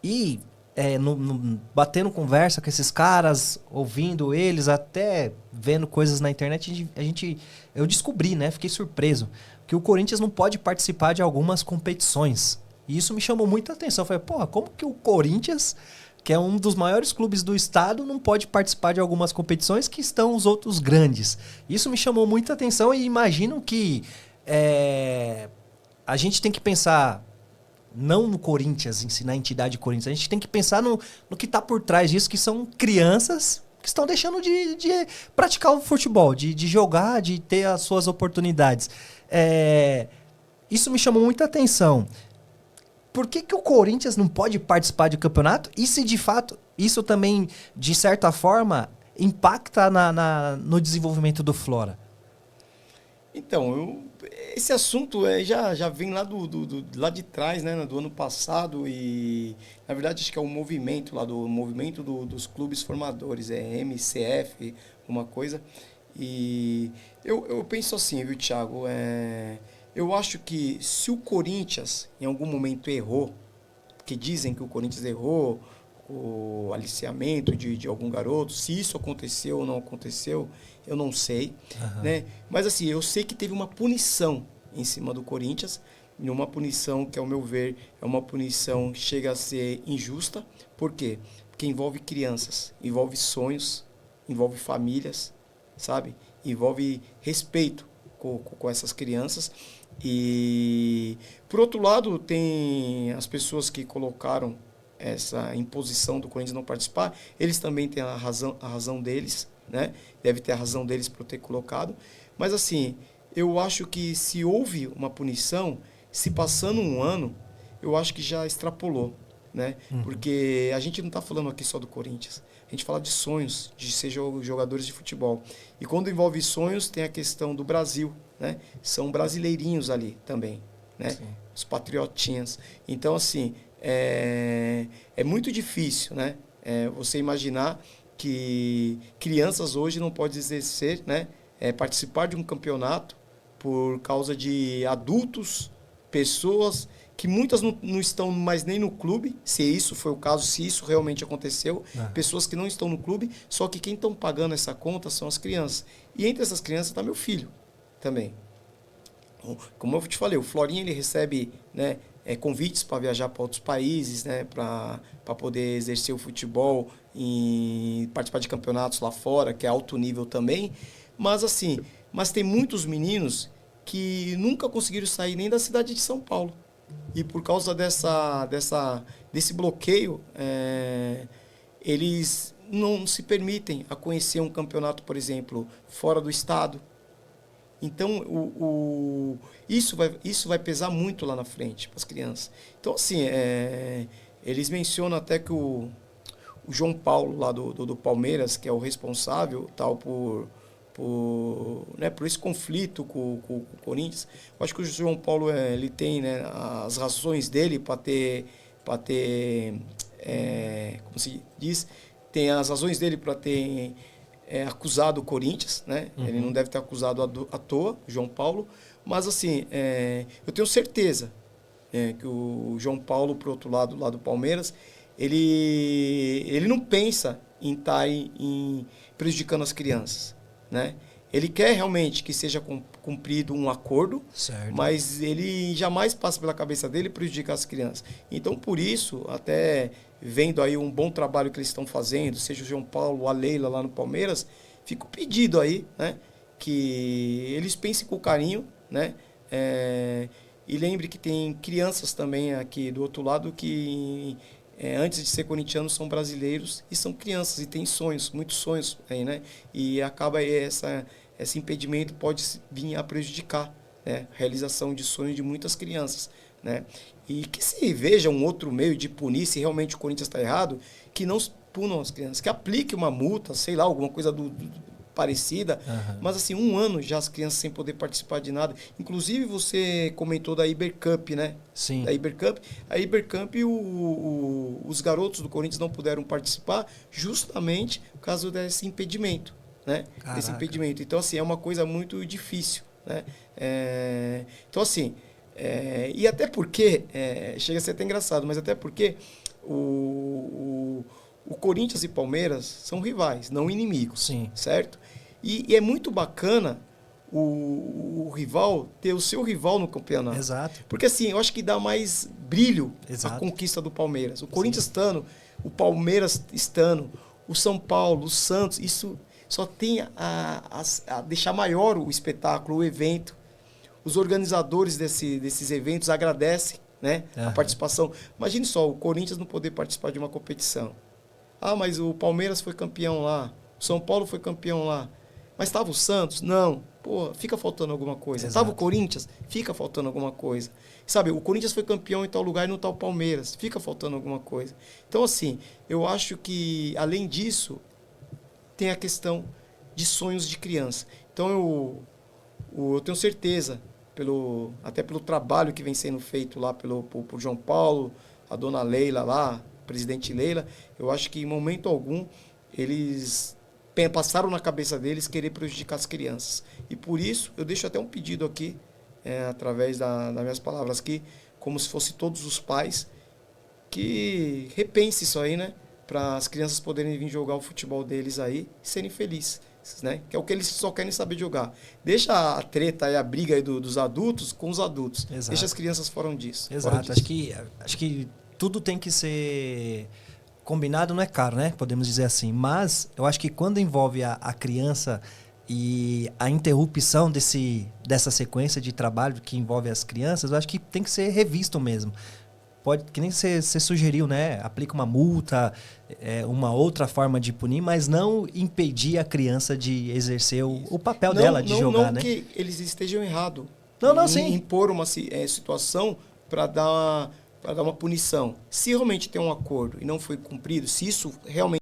E batendo conversa com esses caras, ouvindo eles, até vendo coisas na internet, eu descobri, né? Fiquei surpreso, que o Corinthians não pode participar de algumas competições. E isso me chamou muita atenção. Eu falei, porra, como que o Corinthians, que é um dos maiores clubes do estado, não pode participar de algumas competições que estão os outros grandes? Isso me chamou muita atenção e imagino que a gente tem que pensar não no Corinthians, em si, na entidade Corinthians. A gente tem que pensar no que está por trás disso, que são crianças que estão deixando de praticar o futebol, de jogar, de ter as suas oportunidades. Isso me chamou muita atenção. Por que o Corinthians não pode participar de campeonato? E se de fato isso também, de certa forma, impacta no desenvolvimento do Flora? Então, esse assunto já vem lá de trás, né, do ano passado, e na verdade acho que é o movimento lá do movimento dos clubes formadores, MCF, uma coisa. E eu penso assim, viu, Thiago? Eu acho que se o Corinthians em algum momento errou, que dizem que o Corinthians errou, o aliciamento de algum garoto, se isso aconteceu ou não aconteceu, eu não sei, né? Mas assim, eu sei que teve uma punição em cima do Corinthians, e uma punição que, ao meu ver, é uma punição que chega a ser injusta. Por quê? Porque envolve crianças, envolve sonhos, envolve famílias, sabe? Envolve respeito com essas crianças. E, por outro lado, tem as pessoas que colocaram essa imposição do Corinthians não participar, eles também têm a razão deles, né? Deve ter a razão deles por ter colocado. Mas assim, eu acho que se houve uma punição, se passando um ano, eu acho que já extrapolou, né? Porque a gente não está falando aqui só do Corinthians. A gente fala de sonhos, de ser jogadores de futebol. E quando envolve sonhos, tem a questão do Brasil, né? São brasileirinhos ali também, né? Sim. Os patriotinhas. Então, assim, é muito difícil, né? Você imaginar que crianças hoje não podem exercer, né? Participar de um campeonato por causa de adultos, pessoas que muitas não estão mais nem no clube, se isso foi o caso, se isso realmente aconteceu, pessoas que não estão no clube, só que quem estão pagando essa conta são as crianças. E entre essas crianças está meu filho também. Como eu te falei, o Florinha ele recebe, né, convites para viajar para outros países, né, para poder exercer o futebol e participar de campeonatos lá fora, que é alto nível também. Mas assim, tem muitos meninos que nunca conseguiram sair nem da cidade de São Paulo. E por causa desse bloqueio, eles não se permitem a conhecer um campeonato, por exemplo, fora do estado. Então, isso vai pesar muito lá na frente para as crianças. Então, assim, eles mencionam até que o João Paulo, lá do Palmeiras, que é o responsável tal por esse conflito com o Corinthians. Eu acho que o João Paulo ele tem, né, as razões dele para ter como se diz, tem as razões dele para ter acusado o Corinthians, né? Ele não deve ter acusado à toa, o João Paulo, mas assim, eu tenho certeza que o João Paulo, por outro lado, lá do Palmeiras, ele não pensa em estar prejudicando as crianças, né? Ele quer realmente que seja cumprido um acordo, certo, mas ele jamais passa pela cabeça dele prejudicar as crianças. Então, por isso, até vendo aí um bom trabalho que eles estão fazendo, seja o João Paulo, a Leila lá no Palmeiras, fica o pedido aí, né, que eles pensem com carinho, né, e lembre que tem crianças também aqui do outro lado que antes de ser corintianos são brasileiros e são crianças e têm sonhos, muitos sonhos aí, né? E acaba esse impedimento pode vir a prejudicar, né, a realização de sonhos de muitas crianças, né? E que se veja um outro meio de punir, se realmente o Corinthians está errado, que não punam as crianças, que aplique uma multa, sei lá, alguma coisa parecida, mas assim, um ano já as crianças sem poder participar de nada. Inclusive você comentou da Ibercup, né? Sim. Da Ibercup. A Ibercup, os garotos do Corinthians não puderam participar justamente por causa desse impedimento, né? Caraca. Desse impedimento. Então, assim, é uma coisa muito difícil, né? Então, assim, e até porque, chega a ser até engraçado, mas até porque o Corinthians e Palmeiras são rivais, não inimigos. Sim. Certo? E é muito bacana o rival ter o seu rival no campeonato. Exato. Porque assim, eu acho que dá mais brilho Exato. à conquista do Palmeiras. O Corinthians estando, o Palmeiras estando, o São Paulo, o Santos, isso só tem a deixar maior o espetáculo, o evento. Os organizadores desses eventos agradecem, né, a participação. Imagine só, o Corinthians não poder participar de uma competição. Ah, mas o Palmeiras foi campeão lá, o São Paulo foi campeão lá. Mas estava o Santos? Não. Pô, fica faltando alguma coisa. Estava o Corinthians? Fica faltando alguma coisa. Sabe, o Corinthians foi campeão em tal lugar e não está o Palmeiras. Fica faltando alguma coisa. Então, assim, eu acho que, além disso, tem a questão de sonhos de criança. Então, eu tenho certeza, até pelo trabalho que vem sendo feito lá por João Paulo, a dona Leila lá, a presidente Leila, eu acho que, em momento algum, eles passaram na cabeça deles querer prejudicar as crianças. E por isso, eu deixo até um pedido aqui, através das minhas palavras aqui, como se fosse todos os pais, que repense isso aí, né? Para as crianças poderem vir jogar o futebol deles aí e serem felizes, né? Que é o que eles só querem saber jogar. Deixa a treta e a briga aí dos adultos com os adultos. Exato. Deixa as crianças fora disso. Exato. Fora disso. Acho que tudo tem que ser... Combinado não é caro, né? Podemos dizer assim. Mas eu acho que quando envolve a criança e a interrupção dessa sequência de trabalho que envolve as crianças, eu acho que tem que ser revisto mesmo. Pode, que nem você sugeriu, né? Aplica uma multa, uma outra forma de punir, mas não impedir a criança de exercer o papel dela de jogar, né? Não que eles estejam errados. Sim. Impor uma situação para dar uma punição. Se realmente tem um acordo e não foi cumprido, se isso realmente